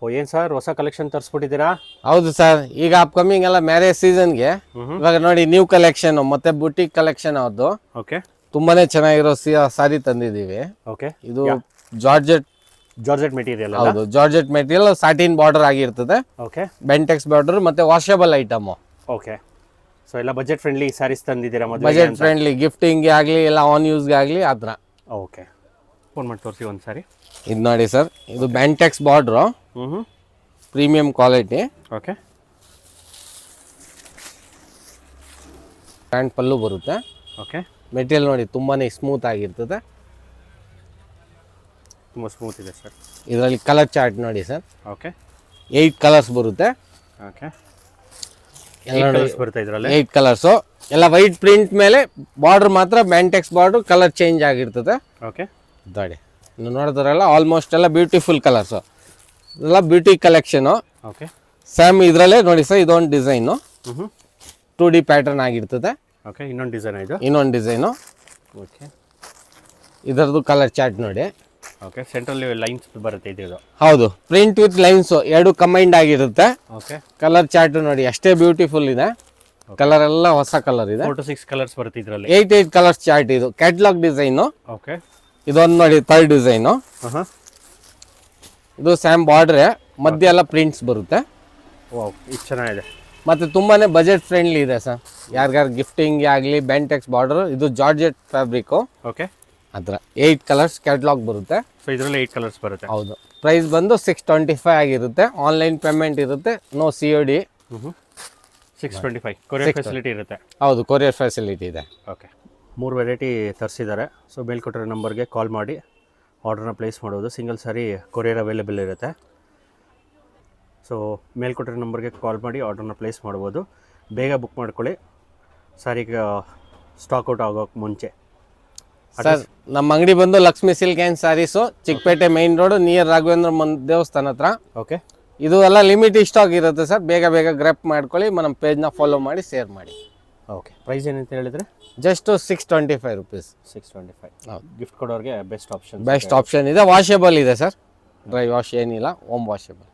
ಓ ಏನು ಸರ್ ಹೊಸ ಕಲೆಕ್ಷನ್ ತರಿಸ್ಬಿಟ್ಟಿದ್ದೀರಾ? ಹೌದು ಸರ್, ಈಗ ಅಪ್ಕಮಿಂಗ್ ಎಲ್ಲ ಮ್ಯಾರೇಜ್ ಸೀಸನ್ಗೆ ಇವಾಗ ನೋಡಿ ನ್ಯೂ ಕಲೆಕ್ಷನ್ ಮತ್ತೆ ಬುಟಿಕ್ ಕಲೆಕ್ಷನ್ ಅವ್ರದ್ದು ಓಕೆ ತುಂಬಾನೇ ಚೆನ್ನಾಗಿರೋ ಸಾರಿ ತಂದಿದ್ದೀವಿ. ಓಕೆ ಇದು ಜಾರ್ಜೆಟ್ ಮೆಟೀರಿಯಲ್. ಹೌದು, ಜಾರ್ಜೆಟ್ ಮೆಟೀರಿಯಲ್, ಸಾಟಿನ್ ಬಾರ್ಡರ್ ಆಗಿರ್ತದೆ. ಓಕೆ, ಬೆಂಟೆಕ್ಸ್ ಬಾರ್ಡರ್ ಮತ್ತೆ ವಾಷಬಲ್ ಐಟಮ್. ಓಕೆ, ಸೊ ಎಲ್ಲ ಬಜೆಟ್ ಫ್ರೆಂಡ್ಲಿ ಸ್ಯಾರೀಸ್ ತಂದಿದ್ದೀರಾ? ಬಜೆಟ್ ಫ್ರೆಂಡ್ಲಿ, ಗಿಫ್ಟಿಂಗ್ ಆಗಲಿ ಎಲ್ಲ ಆನ್ ಯೂಸ್ಗೆ ಆಗಲಿ ಆ ಥರ. ಓಕೆ, ಫೋನ್ ಮಾಡಿ ತೋರಿಸಿ ಒಂದು ಸಾರಿ. ಇದು ನೋಡಿ ಸರ್, ಇದು Bentex border, premium quality. Okay, pant pallu ಬರುತ್ತೆ. ಓಕೆ, ಮೆಟೀರಿಯಲ್ ನೋಡಿ ತುಂಬಾನೇ ಸ್ಮೂತ್ ಆಗಿರ್ತದೆ, ತುಂಬ ಸ್ಮೂತ್ ಇದೆ ಸರ್. ಇದರಲ್ಲಿ ಕಲರ್ ಚಾರ್ಟ್ ನೋಡಿ ಸರ್. ಓಕೆ, 8 ಕಲರ್ಸ್ ಬರುತ್ತೆ. ಓಕೆ, 8 ಕಲರ್ಸ್ ಬರುತ್ತೆ ಇದರಲ್ಲಿ. 8 ಕಲರ್ಸು ಎಲ್ಲ ವೈಟ್ ಪ್ರಿಂಟ್ ಮೇಲೆ, ಬಾರ್ಡರ್ ಮಾತ್ರ ಬೆಂಟೆಕ್ಸ್ ಬಾರ್ಡರ್ ಕಲರ್ ಚೇಂಜ್ ಆಗಿರ್ತದೆ. ಓಕೆ, ನೋಡಿ ಇನ್ನು ನೋಡಿದ್ರಲ್ಲ ಆಲ್ಮೋಸ್ಟ್ ಎಲ್ಲ ಬ್ಯೂಟಿಫುಲ್ ಕಲರ್ಸು, ಎಲ್ಲ ಬ್ಯೂಟಿ ಕಲೆಕ್ಷನು. ಓಕೆ, ಸೇಮ್ ಇದರಲ್ಲೇ ನೋಡಿ ಸರ್, ಇದೊಂದು ಡಿಸೈನು 2D ಪ್ಯಾಟರ್ನ್ ಆಗಿರ್ತದೆ. ಓಕೆ, ಇನ್ನೊಂದು ಡಿಸೈನ್ ಇದು. ಇನ್ನೊಂದು ಡಿಸೈನು. ಓಕೆ, ಇದರದ್ದು ಕಲರ್ ಚಾರ್ಟ್ ನೋಡಿ. ಓಕೆ, ಸೆಂಟ್ರಲ್ಲಿ ಲೈನ್ಸ್ ಬರುತ್ತೆ ಇದು. ಹೌದು, ಪ್ರಿಂಟ್ ವಿತ್ ಲೈನ್ಸ್ ಎರಡು ಕಂಬೈಂಡ್ ಆಗಿರುತ್ತೆ. ಓಕೆ, ಕಲರ್ ಚಾರ್ಟ್ ನೋಡಿ ಅಷ್ಟೇ ಬ್ಯೂಟಿಫುಲ್ ಇದೆ. ಕಲರ್ ಎಲ್ಲ ಹೊಸ ಕಲರ್ ಇದೆ. 4 to 6 ಕಲರ್ಸ್ ಬರುತ್ತೆ ಇದರಲ್ಲಿ. 8 ಕಲರ್ಸ್ ಚಾರ್ಟ್. ಇದು ಕ್ಯಾಟ್ಲಾಗ್ ಡಿಸೈನು. ಓಕೆ, ಇದೊಂದು ನೋಡಿ ಥರ್ಡ್ ಡಿಸೈನು. ಇದು ಸ್ಯಾಮ್ ಬಾರ್ಡ್ರೆ, ಮಧ್ಯ ಎಲ್ಲ ಪ್ರಿಂಟ್ಸ್ ಬರುತ್ತೆ. ವಾವ್, ಇದು ಚೆನ್ನಾಗಿದೆ. ಮತ್ತೆ ತುಂಬಾನೇ ಬಜೆಟ್ ಫ್ರೆಂಡ್ಲಿ ಇದೆ ಸರ್, ಯಾರಿಗಾರು ಗಿಫ್ಟಿಂಗ್ ಆಗಲಿ. ಬೆಂಟೆಕ್ಸ್ ಬಾರ್ಡರ್, ಇದು ಜಾರ್ಜೆಟ್ ಫ್ಯಾಬ್ರಿಕ್ಕು. ಓಕೆ, ಅದರ 8 ಕಲರ್ಸ್ ಕ್ಯಾಟ್ಲಾಗ್ ಬರುತ್ತೆ. ಸೊ ಇದರಲ್ಲಿ 8 ಕಲರ್ಸ್ ಬರುತ್ತೆ. ಹೌದು, ಪ್ರೈಸ್ ಬಂದು 625 ಆಗಿರುತ್ತೆ. ಆನ್ಲೈನ್ ಪೇಮೆಂಟ್ ಇರುತ್ತೆ, ನೋ COD. 625 ಕೊರಿಯರ್ ಫೆಸಿಲಿಟಿ ಇರುತ್ತೆ. ಹೌದು, ಕೊರಿಯರ್ ಫೆಸಿಲಿಟಿ ಇದೆ. ಓಕೆ, 3 ವೆರೈಟಿ ತರಿಸಿದ್ದಾರೆ. ಸೊ ಮೇಲ್ಕೊಟ್ಟಿರೋ ನಂಬರ್ಗೆ ಕಾಲ್ ಮಾಡಿ ಆರ್ಡ್ರನ್ನ ಪ್ಲೇಸ್ ಮಾಡೋದು. ಸಿಂಗಲ್ ಸಾರಿ ಕೊರಿಯರ್ ಅವೈಲೇಬಲ್ ಇರುತ್ತೆ. ಸೊ ಮೇಲ್ಕೊಟ್ಟಿರೋ ನಂಬರ್ಗೆ ಕಾಲ್ ಮಾಡಿ ಆರ್ಡ್ರನ್ನ ಪ್ಲೇಸ್ ಮಾಡ್ಬೋದು. ಬೇಗ ಬುಕ್ ಮಾಡ್ಕೊಳ್ಳಿ, ಸಾರಿಗೆ ಸ್ಟಾಕ್ ಔಟ್ ಆಗೋಕ್ಕೆ ಮುಂಚೆ. ಸರ್, ನಮ್ಮ ಅಂಗಡಿ ಬಂದು Lakshmi silk and sarees, Chikkapete main road, near Raghavendra ದೇವಸ್ಥಾನ ಹತ್ರ. ಓಕೆ, ಇದು ಎಲ್ಲ ಲಿಮಿಟೆಡ್ ಸ್ಟಾಕ್ ಇರುತ್ತೆ ಸರ್, ಬೇಗ ಬೇಗ ಗ್ರ್ಯಾಪ್ ಮಾಡ್ಕೊಳ್ಳಿ. ನಮ್ಮ ಪೇಜ್ನ ಫಾಲೋ ಮಾಡಿ, ಶೇರ್ ಮಾಡಿ. ಓಕೆ, ಪ್ರೈಸ್ ಏನಂತ ಹೇಳಿದರೆ ಜಸ್ಟ್ 625 ರುಪೀಸ್. 625. ಹೌದು, ಗಿಫ್ಟ್ ಕೊಡೋರಿಗೆ ಬೆಸ್ಟ್ ಆಪ್ಷನ್ ಇದೆ. ವಾಷೇಬಲ್ ಇದೆ ಸರ್, ಡ್ರೈ ವಾಶ್ ಏನಿಲ್ಲ, ಹೋಮ್ ವಾಷೇಬಲ್.